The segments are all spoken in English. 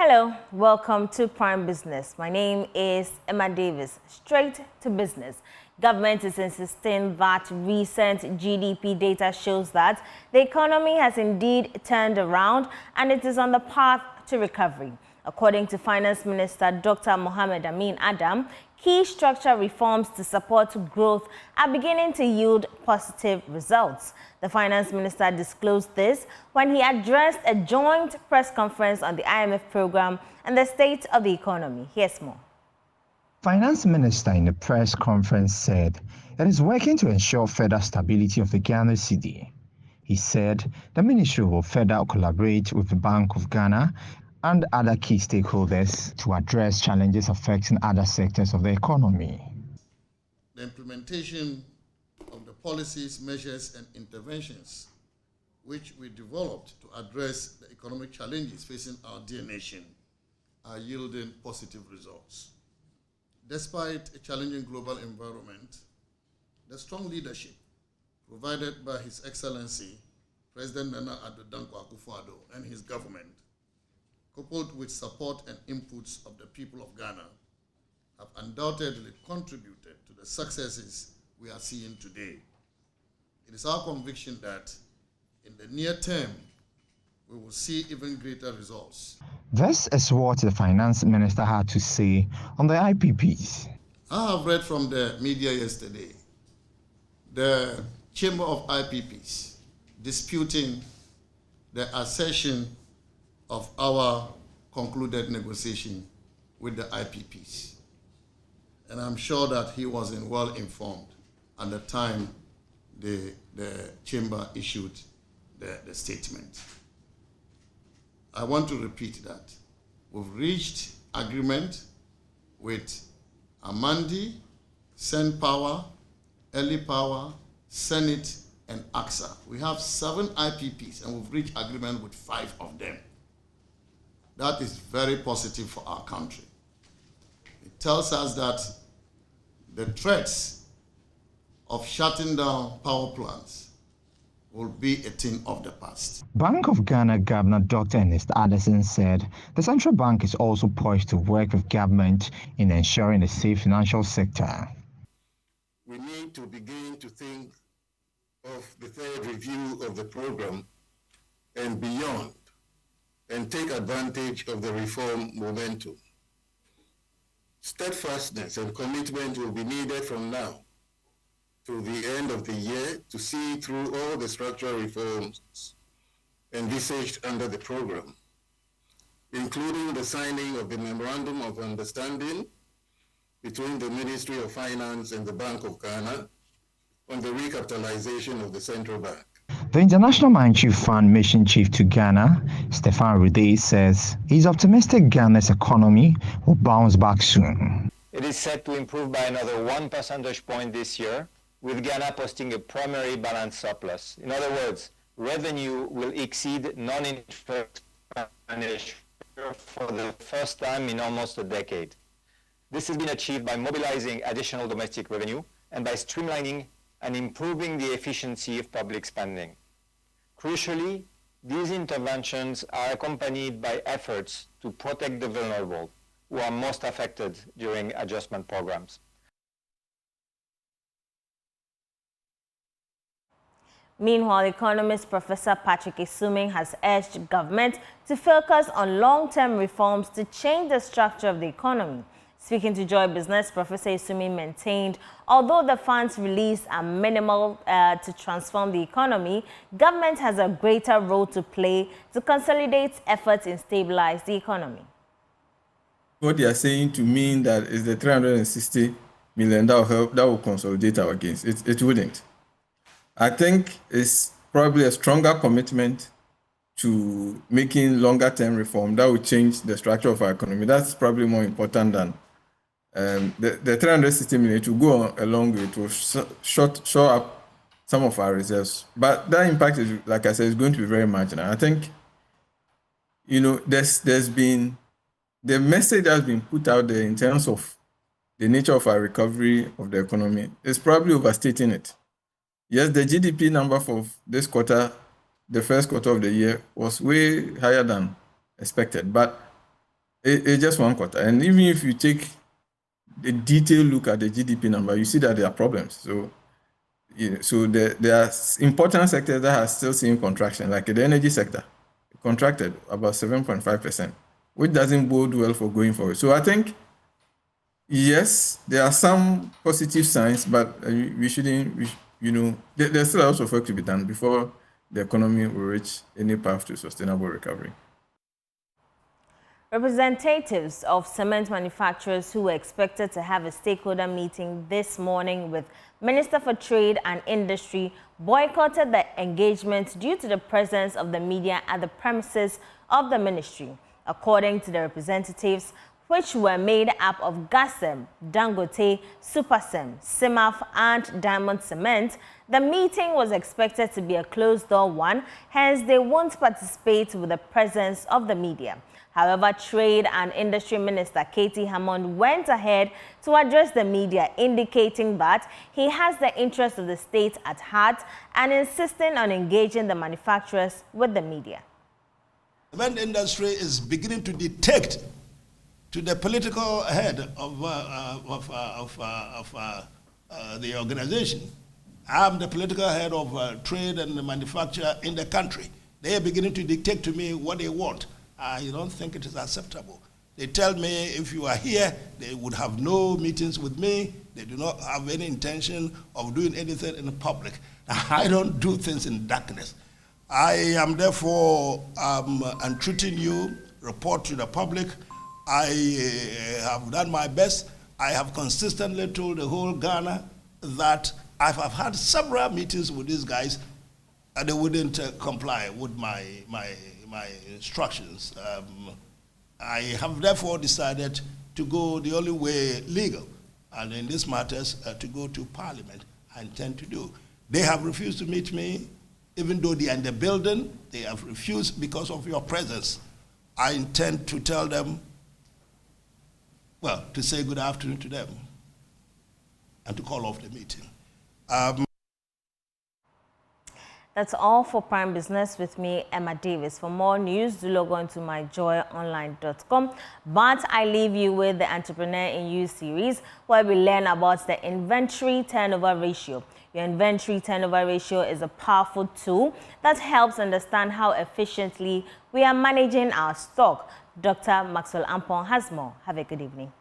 Hello, welcome to Prime Business. My name is Emma Davis. Straight to business. Government is insisting that recent GDP data shows that the economy has indeed turned around and it is on the path to recovery. According to Finance Minister Dr. Mohamed Amin Adam, key structural reforms to support growth are beginning to yield positive results. The Finance Minister disclosed this when he addressed a joint press conference on the IMF program and the state of the economy. Here's more. Finance Minister in the press conference said it is working to ensure further stability of the Ghana cedi. He said the ministry will further collaborate with the Bank of Ghana and other key stakeholders to address challenges affecting other sectors of the economy. The implementation of the policies, measures, and interventions which we developed to address the economic challenges facing our dear nation are yielding positive results. Despite a challenging global environment, the strong leadership provided by His Excellency President Nana Addo Dankwa Akufo-Addo and his government, coupled with support and inputs of the people of Ghana, have undoubtedly contributed to the successes we are seeing today. It is our conviction that in the near term, we will see even greater results. This is what the Finance Minister had to say on the IPPs. I have read from the media yesterday the Chamber of IPPs disputing the assertion of our concluded negotiation with the IPPs. And I'm sure that he wasn't well informed at the time the chamber issued the statement. I want to repeat that. We've reached agreement with Amandi, Sen Power, Early Power, Senate, and AXA. We have 7 IPPs and we've reached agreement with 5 of them. That is very positive for our country. It tells us that the threats of shutting down power plants will be a thing of the past. Bank of Ghana Governor Dr. Ernest Addison said the central bank is also poised to work with government in ensuring a safe financial sector. We need to begin to think of the third review of the program and beyond, and take advantage of the reform momentum. Steadfastness and commitment will be needed from now to the end of the year to see through all the structural reforms envisaged under the program, including the signing of the Memorandum of Understanding between the Ministry of Finance and the Bank of Ghana on the recapitalization of the central bank. The International Monetary Fund Mission Chief to Ghana, Stefan Rude, says he's optimistic Ghana's economy will bounce back soon. It is set to improve by another 1 percentage point this year, with Ghana posting a primary balance surplus. In other words, revenue will exceed non-interest expenditure for the first time in almost a decade. This has been achieved by mobilizing additional domestic revenue and by streamlining and improving the efficiency of public spending. Crucially, these interventions are accompanied by efforts to protect the vulnerable, who are most affected during adjustment programs. Meanwhile, economist Professor Patrick Isuming has urged government to focus on long-term reforms to change the structure of the economy. Speaking to Joy Business, Professor Isuming maintained although the funds released are minimal to transform the economy, government has a greater role to play to consolidate efforts in stabilize the economy. What they are saying to mean that is the 360 million that will help, that will consolidate our gains. It wouldn't. I think it's probably a stronger commitment to making longer term reform that will change the structure of our economy. That's probably more important than the 360 million to go a long way to shore up some of our reserves. But that impact is, like I said, is going to be very marginal. I think, you know, there's been the message that's been put out there in terms of the nature of our recovery of the economy is probably overstating it. Yes, the GDP number for this quarter, the first quarter of the year, was way higher than expected. But It's just one quarter. And even if you take a detailed look at the GDP number, you see that there are problems. So, so there are important sectors that are still seeing contraction, like the energy sector, contracted about 7.5%, which doesn't bode well for going forward. So I think, yes, there are some positive signs, but we shouldn't, there's still a lot of work to be done before the economy will reach any path to sustainable recovery. Representatives of cement manufacturers who were expected to have a stakeholder meeting this morning with Minister for Trade and Industry boycotted the engagement due to the presence of the media at the premises of the ministry. According to the representatives, which were made up of Gasem, Dangote, Supersem, Simaf and Diamond Cement, the meeting was expected to be a closed-door one, hence they won't participate with the presence of the media. However, Trade and Industry Minister Katie Hammond went ahead to address the media, indicating that he has the interest of the state at heart and insisting on engaging the manufacturers with the media. The cement industry is beginning to detect to the political head of the organization. I'm the political head of trade and the manufacturer in the country. They are beginning to dictate to me what they want. I don't think it is acceptable. They tell me if you are here, they would have no meetings with me. They do not have any intention of doing anything in public. I don't do things in darkness. I am therefore entreating you, report to the public. I have done my best. I have consistently told the whole Ghana that I have had several meetings with these guys and they wouldn't comply with my instructions. I have therefore decided to go the only way legal, and in these matters to go to Parliament. I intend to do. They have refused to meet me, even though they are in the building. They have refused because of your presence. I intend to tell them, well, to say good afternoon to them and to call off the meeting. That's all for Prime Business with me, Emma Davis. For more news, do log on to myjoyonline.com. But I leave you with the Entrepreneur in You series, where we learn about the inventory turnover ratio. Your inventory turnover ratio is a powerful tool that helps understand how efficiently we are managing our stock. Dr. Maxwell Ampon has more. Have a good evening.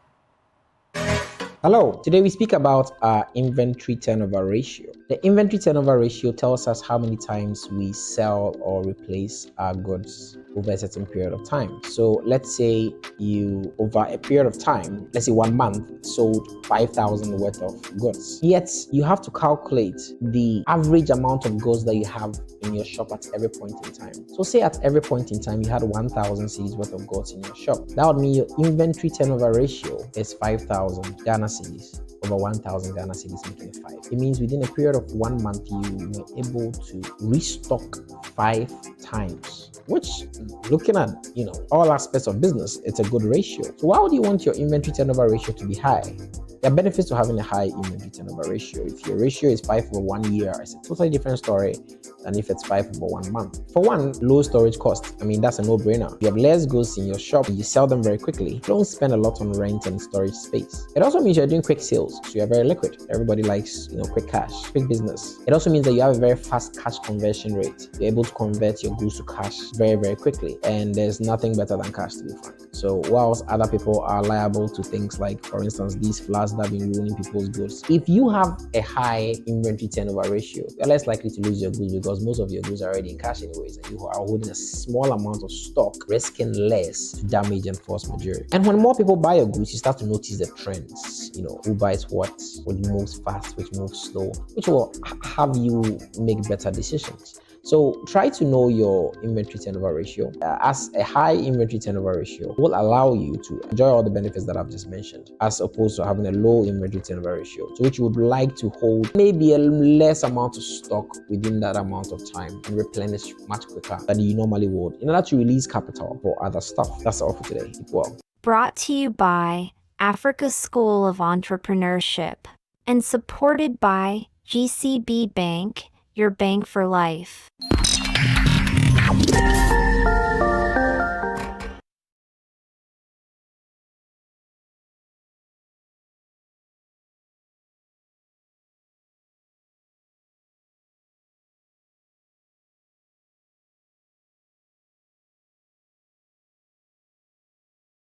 Hello, today we speak about our inventory turnover ratio. The inventory turnover ratio tells us how many times we sell or replace our goods over a certain period of time. So let's say you, over a period of time, let's say 1 month, sold 5,000 worth of goods. Yet you have to calculate the average amount of goods that you have in your shop at every point in time. So say at every point in time you had 1,000 cedis worth of goods in your shop. That would mean your inventory turnover ratio is 5,000 Ghana cedis over 1,000 Ghana cedis, making it 5. It means within a period of 1 month you were able to restock 5 times, which, looking at all aspects of business, it's a good ratio. So why would you want your inventory turnover ratio to be high? There are benefits to having a high inventory turnover ratio. If your ratio is 5 over 1 year, it's a totally different story than if it's 5 over 1 month. For one, low storage cost. I mean, that's a no-brainer. You have less goods in your shop, you sell them very quickly. You don't spend a lot on rent and storage space. It also means you're doing quick sales, so you're very liquid. Everybody likes, quick cash, quick business. It also means that you have a very fast cash conversion rate. You're able to convert your goods to cash very, very quickly, and there's nothing better than cash, to be frank. So whilst other people are liable to things like, for instance, these floods that have been ruining people's goods, if you have a high inventory turnover ratio, you're less likely to lose your goods because most of your goods are already in cash anyways, and you are holding a small amount of stock, risking less to damage and force majeure. And when more people buy your goods, you start to notice the trends. Who buys what moves fast, which moves slow, which will have you make better decisions. So try to know your inventory turnover ratio. As a high inventory turnover ratio will allow you to enjoy all the benefits that I've just mentioned, as opposed to having a low inventory turnover ratio, to which you would like to hold maybe a less amount of stock within that amount of time and replenish much quicker than you normally would in order to release capital for other stuff. That's all for today. Keep well. Brought to you by Africa School of Entrepreneurship and supported by GCB Bank, your bank for life.